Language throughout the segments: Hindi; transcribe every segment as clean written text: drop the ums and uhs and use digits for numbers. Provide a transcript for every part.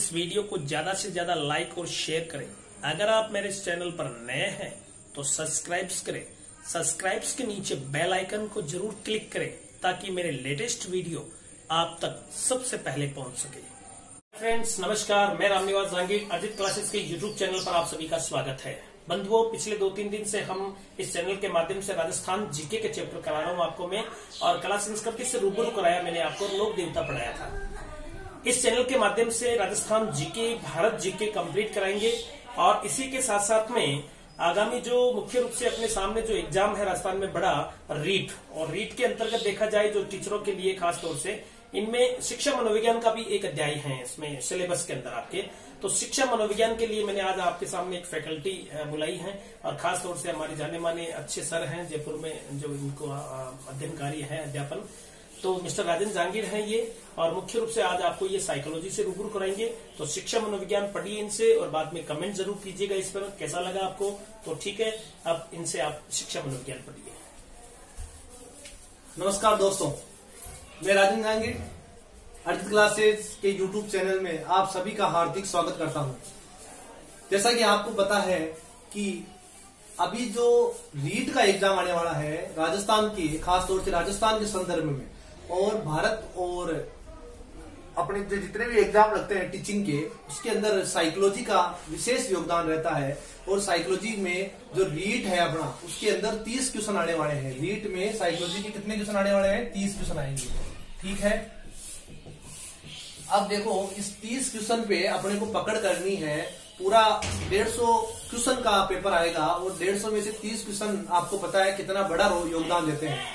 इस वीडियो को ज्यादा से ज्यादा लाइक और शेयर करें। अगर आप मेरे इस चैनल पर नए हैं तो सब्सक्राइब करें। सब्सक्राइब के नीचे बेल आइकन को जरूर क्लिक करें ताकि मेरे लेटेस्ट वीडियो आप तक सबसे पहले पहुंच सके। फ्रेंड्स नमस्कार, मैं रामनिवास जहांगीर अजित क्लासेस के यूट्यूब चैनल पर आप सभी का स्वागत है। बंधुओं, पिछले 2-3 दिन से हम इस चैनल के माध्यम से राजस्थान जीके के चैप्टर करा रहा हूँ आपको मैं, और कला संस्कृति से रूबरू कराया मैंने आपको, लोक देवता पढ़ाया था। इस चैनल के माध्यम से Rajasthan GK, Bharat GK complete कराएंगे और इसी के साथ साथ में आगामी जो मुख्य रूप से अपने सामने जो एग्जाम है राजस्थान में बड़ा रीट, और रीट के अंतर्गत देखा जाए जो टीचरों के लिए खास तौर से इनमें शिक्षा मनोविज्ञान का भी एक अध्याय है इसमें सिलेबस के अंदर आपके। तो शिक्षा मनोविज्ञान के लिए मैंने आज आपके सामने एक फैकल्टी बुलाई है और खास तौर से हमारे जाने माने अच्छे सर हैं जयपुर में जो इनको अध्ययन कार्य है अध्यापन, तो मिस्टर राजन जहांगीर हैं ये, और मुख्य रूप से आज आपको ये साइकोलॉजी से रूबरू कराएंगे। तो शिक्षा मनोविज्ञान पढ़िए इनसे और बाद में कमेंट जरूर कीजिएगा इस पर कैसा लगा आपको। तो ठीक है, अब इनसे आप शिक्षा मनोविज्ञान पढ़िए। नमस्कार दोस्तों, मैं राजन जहांगीर अर्जित क्लासेस के यूट्यूब चैनल में आप सभी का हार्दिक स्वागत करता हूं। जैसा कि आपको पता है कि अभी जो रीट का एग्जाम आने वाला है राजस्थान की, खास तौर से राजस्थान के संदर्भ में, और भारत और अपने जो जितने भी एग्जाम लगते हैं टीचिंग के, उसके अंदर साइकोलॉजी का विशेष योगदान रहता है। और साइकोलॉजी में जो रीट है अपना, उसके अंदर 30 क्वेश्चन आने वाले हैं। रीट में साइकोलॉजी के कितने क्वेश्चन आने वाले हैं? 30 क्वेश्चन आएंगे, ठीक है। अब देखो, इस 30 क्वेश्चन पे अपने को पकड़ करनी है। पूरा 150 क्वेश्चन का पेपर आएगा और 150 में से 30 क्वेश्चन आपको पता है कितना बड़ा योगदान देते हैं।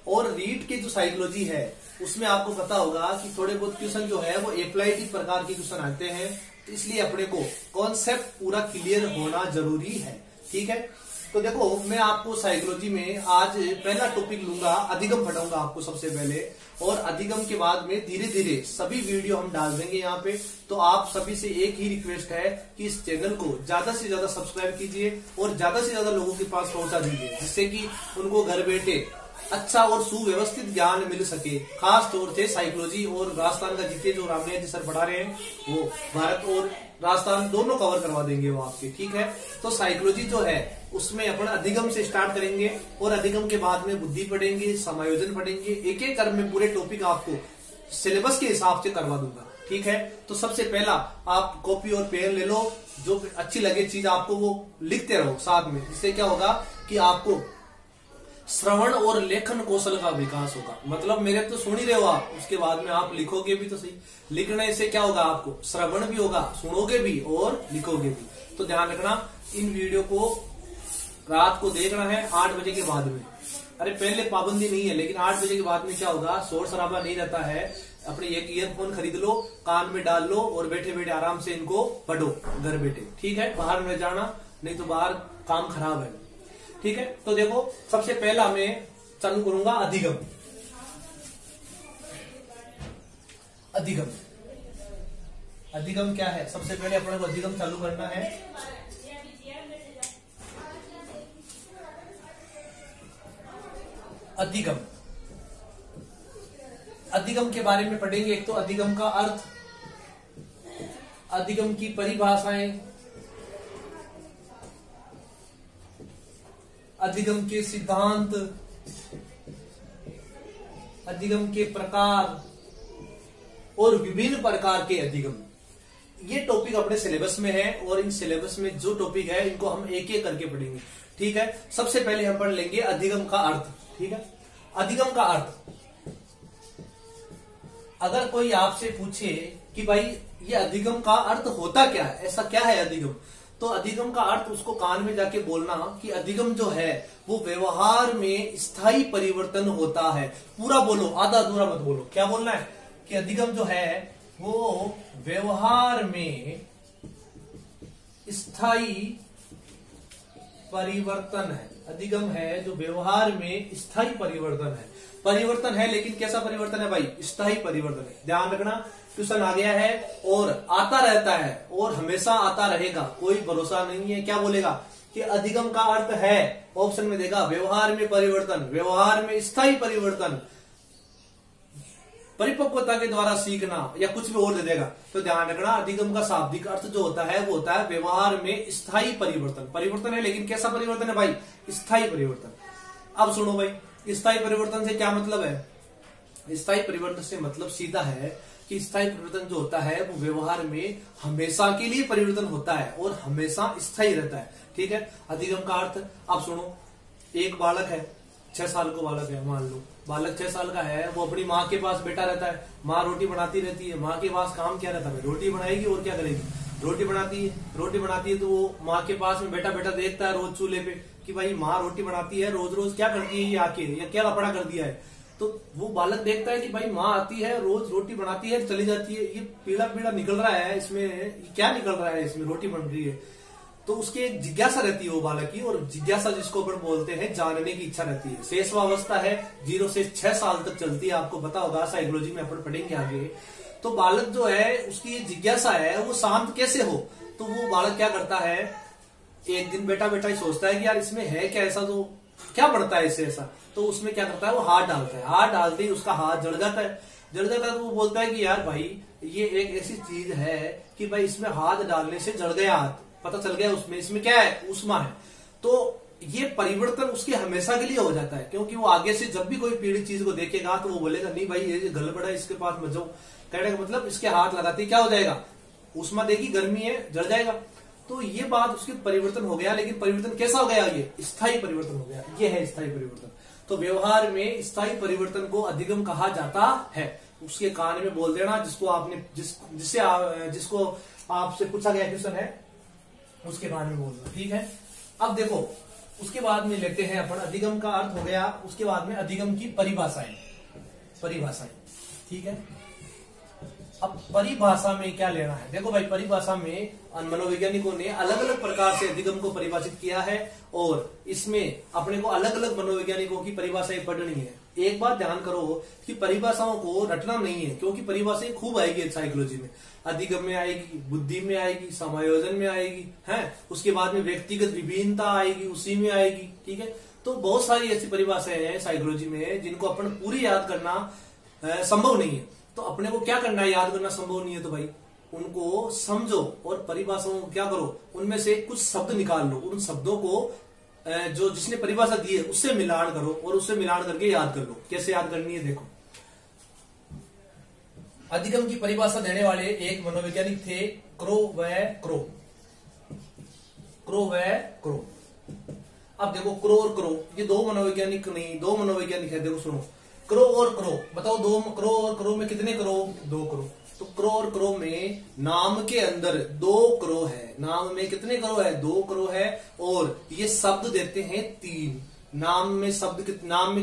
और रीट की जो साइकोलॉजी है उसमें आपको पता होगा कि थोड़े बहुत क्वेश्चन जो है वो अप्लाइड प्रकार के क्वेश्चन आते हैं, तो इसलिए अपने को कॉन्सेप्ट पूरा क्लियर होना जरूरी है, ठीक है। तो देखो, मैं आपको साइकोलॉजी में आज पहला टॉपिक लूंगा, अधिगम पढ़ाऊंगा आपको सबसे पहले, और अधिगम के बाद में धीरे धीरे सभी वीडियो हम डाल देंगे यहाँ पे। तो आप सभी से एक ही रिक्वेस्ट है कि इस चैनल को ज्यादा से ज्यादा सब्सक्राइब कीजिए और ज्यादा से ज्यादा लोगों के पास पहुंचा दीजिए, जिससे कि उनको घर बैठे अच्छा और सुव्यवस्थित ज्ञान मिल सके। खास तौर से साइकोलॉजी और राजस्थान का जीके जो रामनिया जी सर पढ़ा रहे हैं, वो भारत और राजस्थान दोनों कवर करवा देंगे वो आपके, ठीक है। तो साइकोलॉजी जो है उसमें अपन अधिगम से स्टार्ट करेंगे और अधिगम के बाद में बुद्धि पढ़ेंगे, समायोजन पढ़ेंगे। एक एक कर में पूरे टॉपिक आपको सिलेबस के हिसाब से करवा दूंगा, ठीक है। तो सबसे पहला आप कॉपी और पेन ले लो, जो अच्छी लगे चीज आपको वो लिखते रहो साथ में। इससे क्या होगा कि आपको श्रवण और लेखन कौशल का विकास होगा। मतलब मेरे तो सुन ही रहे हो आप, उसके बाद में आप लिखोगे भी तो सही। लिखने से क्या होगा, आपको श्रवण भी होगा, सुनोगे भी और लिखोगे भी। तो ध्यान रखना, इन वीडियो को रात को देखना है 8 बजे के बाद में। अरे पहले पाबंदी नहीं है, लेकिन 8 बजे के बाद में क्या होगा, शोर शराबा नहीं रहता है। अपने एक ईयरफोन खरीद लो, कान में डाल लो और बैठे बैठे आराम से इनको पढ़ो घर बैठे, ठीक है। बाहर न जाना, नहीं तो बाहर काम खराब है, ठीक है। तो देखो, सबसे पहला मैं चालू करूंगा अधिगम। अधिगम अधिगम क्या है? सबसे पहले अपने को अधिगम चालू करना है। अधिगम, अधिगम के बारे में पढ़ेंगे। एक तो अधिगम का अर्थ, अधिगम की परिभाषाएं, अधिगम के सिद्धांत, अधिगम के प्रकार और विभिन्न प्रकार के अधिगम। ये टॉपिक अपने सिलेबस में है और इन सिलेबस में जो टॉपिक है इनको हम एक एक करके पढ़ेंगे, ठीक है। सबसे पहले हम पढ़ लेंगे अधिगम का अर्थ, ठीक है। अधिगम का अर्थ, अगर कोई आपसे पूछे कि भाई ये अधिगम का अर्थ होता क्या है, ऐसा क्या है अधिगम, तो अधिगम का अर्थ उसको कान में जाके बोलना कि अधिगम जो है वो व्यवहार में स्थायी परिवर्तन होता है। पूरा बोलो, आधा अधूरा मत बोलो। क्या बोलना है कि अधिगम जो है वो व्यवहार में स्थायी परिवर्तन है। अधिगम है जो व्यवहार में स्थायी परिवर्तन है। परिवर्तन है, लेकिन कैसा परिवर्तन है भाई? स्थायी परिवर्तन है। ध्यान रखना, क्वेश्चन आ गया है और आता रहता है और हमेशा आता रहेगा, कोई भरोसा नहीं है। क्या बोलेगा कि अधिगम का अर्थ है, ऑप्शन में देगा व्यवहार में परिवर्तन, व्यवहार में स्थायी परिवर्तन, परिपक्वता के द्वारा सीखना या कुछ भी और दे देगा। तो ध्यान रखना, अधिगम का शाब्दिक अर्थ जो होता है वो होता है व्यवहार में स्थायी परिवर्तन। परिवर्तन है, लेकिन कैसा परिवर्तन है भाई? स्थायी परिवर्तन। अब सुनो भाई, स्थायी परिवर्तन से क्या मतलब है? स्थायी परिवर्तन से मतलब सीधा है कि स्थायी परिवर्तन जो होता है वो व्यवहार में हमेशा के लिए परिवर्तन होता है और हमेशा स्थायी रहता है। ठीक है। अधिगम का अर्थ अब सुनो, एक बालक है, 6 साल का बालक है, मान लो बालक 6 साल का है, वो अपनी माँ के पास बैठा रहता है, माँ रोटी बनाती रहती है, माँ के पास काम क्या रहता है? रोटी बनाएगी और क्या करेगी? रोटी बनाती है तो वो माँ के पास में बैठा बैठा देखता है रोज चूल्हे पे कि भाई माँ रोटी बनाती है, रोज रोज क्या करती है ये आके, या क्या लफड़ा कर दिया है। तो वो बालक देखता है कि भाई माँ आती है, रोज रोटी बनाती है, चली जाती है, ये पीला पीला निकल रहा है इसमें, ये क्या निकल रहा है इसमें, रोटी बन रही है। तो उसकी एक जिज्ञासा रहती है वो बालक की, और जिज्ञासा जिसको अपन बोलते हैं जानने की इच्छा रहती है। शेषवावस्था है 0 से 6 साल तक चलती है, आपको पता होगा, साइकोलॉजी में अपन पढ़ेंगे आगे। तो बालक जो है उसकी ये जिज्ञासा है वो शांत कैसे हो? तो वो बालक क्या करता है, एक दिन बैठा बैठा ही सोचता है कि यार इसमें है क्या ऐसा, तो क्या पड़ता है इससे ऐसा। तो उसमें क्या करता है, वो हाथ डालता है, हाथ डालते ही उसका हाथ जड़ जाता है। तो वो बोलता है कि यार भाई ये एक ऐसी चीज है कि भाई इसमें हाथ डालने से जड़ गया हाथ, पता चल गया उसमें, इसमें क्या है, ऊष्मा है। तो ये परिवर्तन उसके हमेशा के लिए हो जाता है, क्योंकि वो आगे से जब भी कोई पीड़ित चीज को देखेगा तो वो बोलेगा नहीं भाई ये गड़बड़ है, इसके पास मत जाओ। कहने का मतलब इसके हाथ लगाते ही क्या हो जाएगा, ऊष्मा देखी, गर्मी है, जड़ जाएगा। तो ये बात उसके परिवर्तन हो गया, लेकिन परिवर्तन कैसा हो गया, ये स्थायी परिवर्तन हो गया, ये है स्थायी परिवर्तन। तो व्यवहार में स्थायी परिवर्तन को अधिगम कहा जाता है। उसके कान में बोल देना, जिसको आपने जिसको आपसे पूछा गया क्वेश्चन है उसके बारे में बोलना। ठीक है। अब देखो उसके बाद में लेते हैं अपन, अधिगम का अर्थ हो गया, उसके बाद में अधिगम की परिभाषाएं। ठीक है। अब परिभाषा में क्या लेना है, देखो भाई परिभाषा में मनोवैज्ञानिकों ने अलग अलग प्रकार से अधिगम को परिभाषित किया है, और इसमें अपने को अलग अलग मनोवैज्ञानिकों की परिभाषाएं पढ़नी है। एक बात ध्यान करो कि परिभाषाओं को रटना नहीं है, क्योंकि परिभाषाएं खूब आएगी साइकोलॉजी में। अधिगम में आएगी, बुद्धि में आएगी, समायोजन में आएगी, है उसके बाद में व्यक्तिगत विभिन्नता आएगी, उसी में आएगी। ठीक है। तो बहुत सारी ऐसी परिभाषाएं हैं साइकोलॉजी में जिनको अपन पूरी याद करना संभव नहीं है। तो अपने को क्या करना है, याद करना संभव नहीं है तो भाई उनको समझो और परिभाषाओं को क्या करो, उनमें से कुछ शब्द निकाल लो, उन शब्दों को जो जिसने परिभाषा दी है उससे मिलान करो, और उससे मिलान करके याद कर लो। कैसे याद करनी है देखो। अधिगम की परिभाषा देने वाले एक मनोवैज्ञानिक थे क्रो व क्रो। अब देखो क्रो और क्रो, ये दो मनोवैज्ञानिक नहीं, दो मनोवैज्ञानिक है। देखो सुनो, क्रो और क्रो, बताओ दो क्रो और क्रो में कितने क्रो? 2 क्रो। तो क्रो और क्रो में नाम के अंदर 2 क्रो है, नाम में कितने क्रो है? 2 क्रो है, और ये शब्द देते हैं 3। नाम में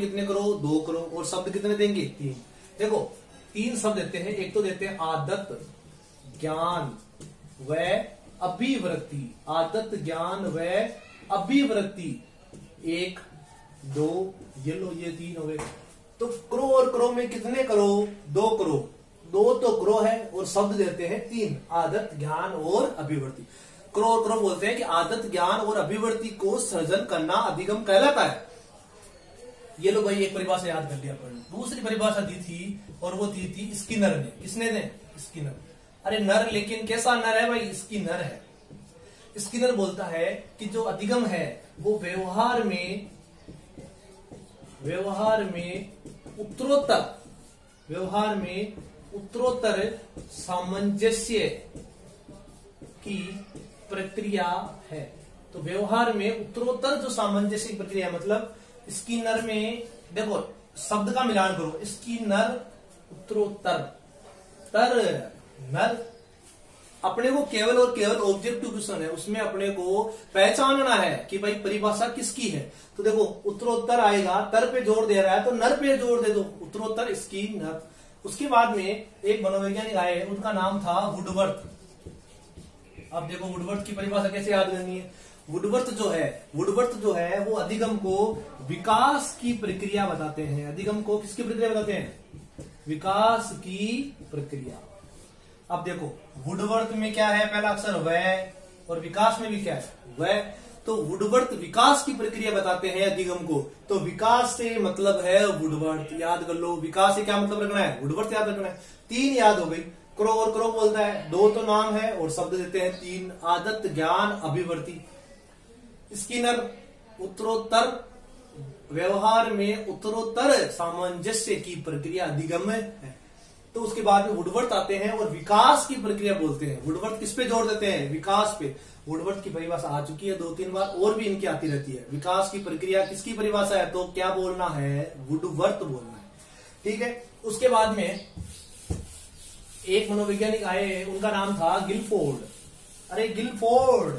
कितने क्रो? 2 क्रो, और शब्द कितने देंगे? 3। देखो 3 शब्द देते हैं। एक तो देते हैं आदत, ज्ञान व अभिवृत्ति। आदत, ज्ञान व अभिवृत्ति 1 2, ये लो, ये 3 हो गए। तो क्रो और क्रो में कितने क्रो? 2 क्रो। 2 तो क्रो है और शब्द देते हैं 3, आदत, ज्ञान और अभिवृत्ति। क्रो और क्रो बोलते हैं कि आदत, ज्ञान और अभिवृत्ति को सृजन करना अधिगम कहलाता है। ये लो भाई एक परिभाषा याद कर लिया अपन। दूसरी परिभाषा दी थी, और वो दी थी स्किनर ने। किसने ने? स्किनर। अरे नर, लेकिन कैसा नर है भाई? स्किनर है। स्किनर बोलता है कि जो अधिगम है वो व्यवहार में उत्तरोत्तर सामंजस्य की प्रक्रिया है। तो व्यवहार में उत्तरोत्तर जो सामंजस्य की प्रक्रिया, मतलब स्किनर में देखो शब्द का मिलान करो, स्किनर, उत्तरोत्तर, तर, नर। अपने को केवल और केवल ऑब्जेक्टिव क्वेश्चन है, उसमें अपने को पहचानना है कि भाई परिभाषा किसकी है। तो देखो उत्तरोत्तर आएगा, तर पे जोर दे रहा है तो नर पे जोर दे दो, उत्तरोत्तर, स्किनर। उसके बाद में एक मनोवैज्ञानिक आए, उनका नाम था वुडवर्थ। अब देखो वुडवर्थ की परिभाषा कैसे याद करनी है। वुडवर्थ जो है वो अधिगम को विकास की प्रक्रिया बताते हैं। अधिगम को किसकी प्रक्रिया बताते हैं? विकास की प्रक्रिया। अब देखो वुडवर्थ में क्या है? पहला अक्षर व, और विकास में भी क्या है? व। तो वुडवर्थ विकास की प्रक्रिया बताते हैं अधिगम को। तो विकास से मतलब है वुडवर्थ, याद कर लो। विकास से क्या मतलब रखना है, वुडवर्थ याद रखना है। 3 याद हो गई, क्रो और क्रो बोलता है, 2 तो नाम है और शब्द देते हैं 3, आदत, ज्ञान, अभिवृत्ति। स्किनर उत्तरोत्तर व्यवहार में उत्तरोत्तर सामंजस्य की प्रक्रिया अधिगम है। तो उसके बाद में वुडवर्थ आते हैं और विकास की प्रक्रिया बोलते हैं। वुडवर्थ किस पे जोड़ देते हैं, विकास पे। वुडवर्थ की परिभाषा आ चुकी है 2-3 बार, और भी इनकी आती रहती है। विकास की प्रक्रिया किसकी परिभाषा है, तो क्या बोलना है, वुडवर्थ बोलना है। ठीक है, उसके बाद में एक मनोवैज्ञानिक आए, उनका नाम था गिलफोर्ड। अरे गिलफोर्ड,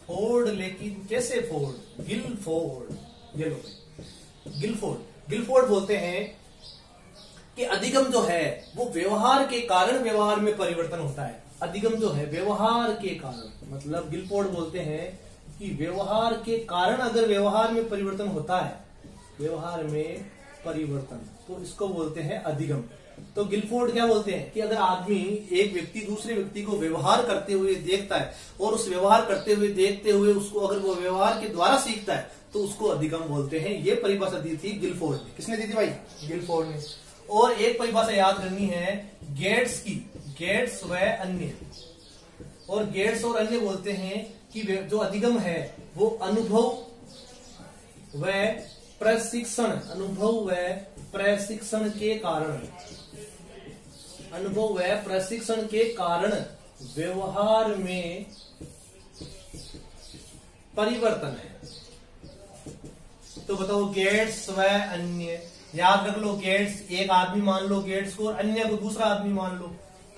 फोर्ड लेकिन कैसे फोर्ड, गिलफोर्ड। ये लो गिलफोर्ड। गिलफोर्ड बोलते हैं कि अधिगम जो है वो व्यवहार के कारण व्यवहार में परिवर्तन होता है। अधिगम जो है व्यवहार के कारण, मतलब गिलफोर्ड बोलते हैं कि व्यवहार के कारण अगर व्यवहार में परिवर्तन होता है, व्यवहार में परिवर्तन, तो इसको बोलते हैं अधिगम। तो गिलफोर्ड क्या बोलते हैं कि अगर आदमी, एक व्यक्ति दूसरे व्यक्ति को व्यवहार करते हुए देखता है और उस व्यवहार करते हुए देखते हुए उसको अगर वो व्यवहार के द्वारा सीखता है तो उसको अधिगम बोलते हैं। ये परिभाषा दी थी गिलफोर्ड ने। किसने दी थी भाई, गिलफोर्ड ने। और एक परिभाषा याद करनी है गेट्स की, गेट्स व अन्य। और गेट्स और अन्य बोलते हैं कि जो अधिगम है वो अनुभव व प्रशिक्षण, अनुभव व प्रशिक्षण के कारण, अनुभव व प्रशिक्षण के कारण व्यवहार में परिवर्तन है। तो बताओ गेट्स व अन्य, याद रख लो। गेट्स एक आदमी मान लो गेट्स को, और अन्य को दूसरा आदमी मान लो,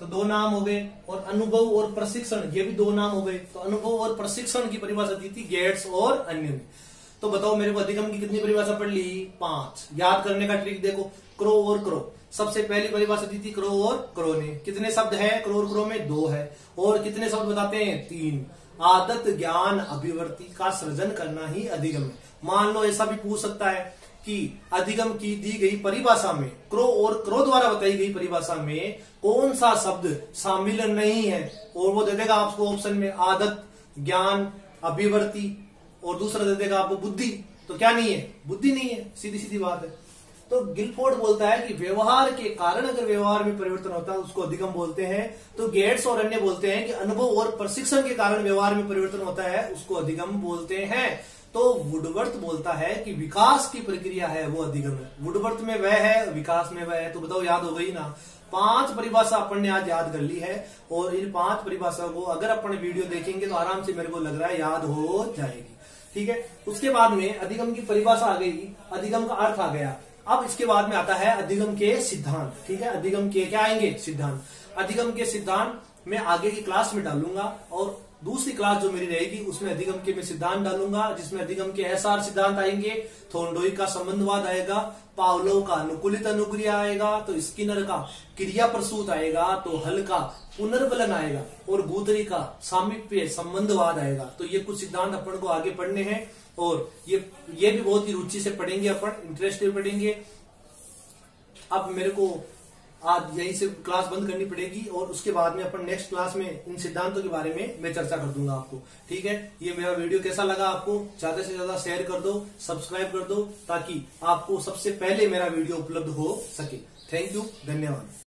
तो 2 नाम हो गए। और अनुभव और प्रशिक्षण, ये भी 2 नाम हो गए। तो अनुभव और प्रशिक्षण की परिभाषा दी थी गेट्स और अन्य में। तो बताओ मेरे को अधिगम की कितनी परिभाषा पढ़ ली, 5। याद करने का ट्रिक देखो, क्रो और क्रो। सबसे पहली परिभाषा दी थी क्रो और क्रो ने। कितने शब्द है क्रो और क्रो में, 2 है। और कितने शब्द बताते हैं, 3। आदत, ज्ञान, अभिवृत्ति का सृजन करना ही अधिगम है। मान लो ऐसा भी पूछ सकता है कि अधिगम की दी गई परिभाषा में, क्रो और क्रो द्वारा बताई गई परिभाषा में कौन सा शब्द शामिल नहीं है, और वो दे देगा आपको ऑप्शन में आदत, ज्ञान, अभिवृत्ति, और दूसरा दे देगा आपको बुद्धि। तो क्या नहीं है, बुद्धि नहीं है, सीधी सीधी बात है। तो गिलफोर्ड बोलता है कि व्यवहार के कारण अगर व्यवहार में परिवर्तन होता है उसको अधिगम बोलते हैं। तो गेट्स और अन्य बोलते हैं कि अनुभव और प्रशिक्षण के कारण व्यवहार में परिवर्तन होता है, उसको अधिगम बोलते हैं। तो वुडवर्थ बोलता है कि विकास की प्रक्रिया है वो अधिगम है। वुडवर्थ में वह है, विकास में वह है। तो बताओ याद हो गई ना। 5 परिभाषा अपन ने आज याद कर ली है, और इन 5 परिभाषा को अगर अपन वीडियो देखेंगे तो आराम से मेरे को लग रहा है याद हो जाएगी। ठीक है, उसके बाद में अधिगम की परिभाषा आ गई, अधिगम का अर्थ आ गया। अब इसके बाद में आता है अधिगम के सिद्धांत। ठीक है, अधिगम के क्या आएंगे, सिद्धांत। अधिगम के सिद्धांत मैं आगे की क्लास में डालूंगा, और दूसरी क्लास जो मेरी रहेगी उसमें अधिगम के मैं सिद्धांत डालूंगा, जिसमें अधिगम के एसआर सिद्धांत आएंगे, थोंडोई का संबंधवाद आएगा, पावलोव का अनुकूलित अनुक्रिया आएगा, तो स्किनर का क्रिया प्रसूत आएगा, तो हल का पुनर्बलन आएगा, और गुथरी का सामीप्य संबंधवाद आएगा। तो ये कुछ सिद्धांत अपन को आगे पढ़ने हैं, और ये भी बहुत ही रुचि से पढ़ेंगे अपन, इंटरेस्ट से पढ़ेंगे। अब मेरे को आज यहीं से क्लास बंद करनी पड़ेगी, और उसके बाद में अपन नेक्स्ट क्लास में इन सिद्धांतों के बारे में मैं चर्चा कर दूंगा आपको। ठीक है, ये मेरा वीडियो कैसा लगा आपको, ज्यादा से ज्यादा शेयर कर दो, सब्सक्राइब कर दो, ताकि आपको सबसे पहले मेरा वीडियो उपलब्ध हो सके। थैंक यू, धन्यवाद।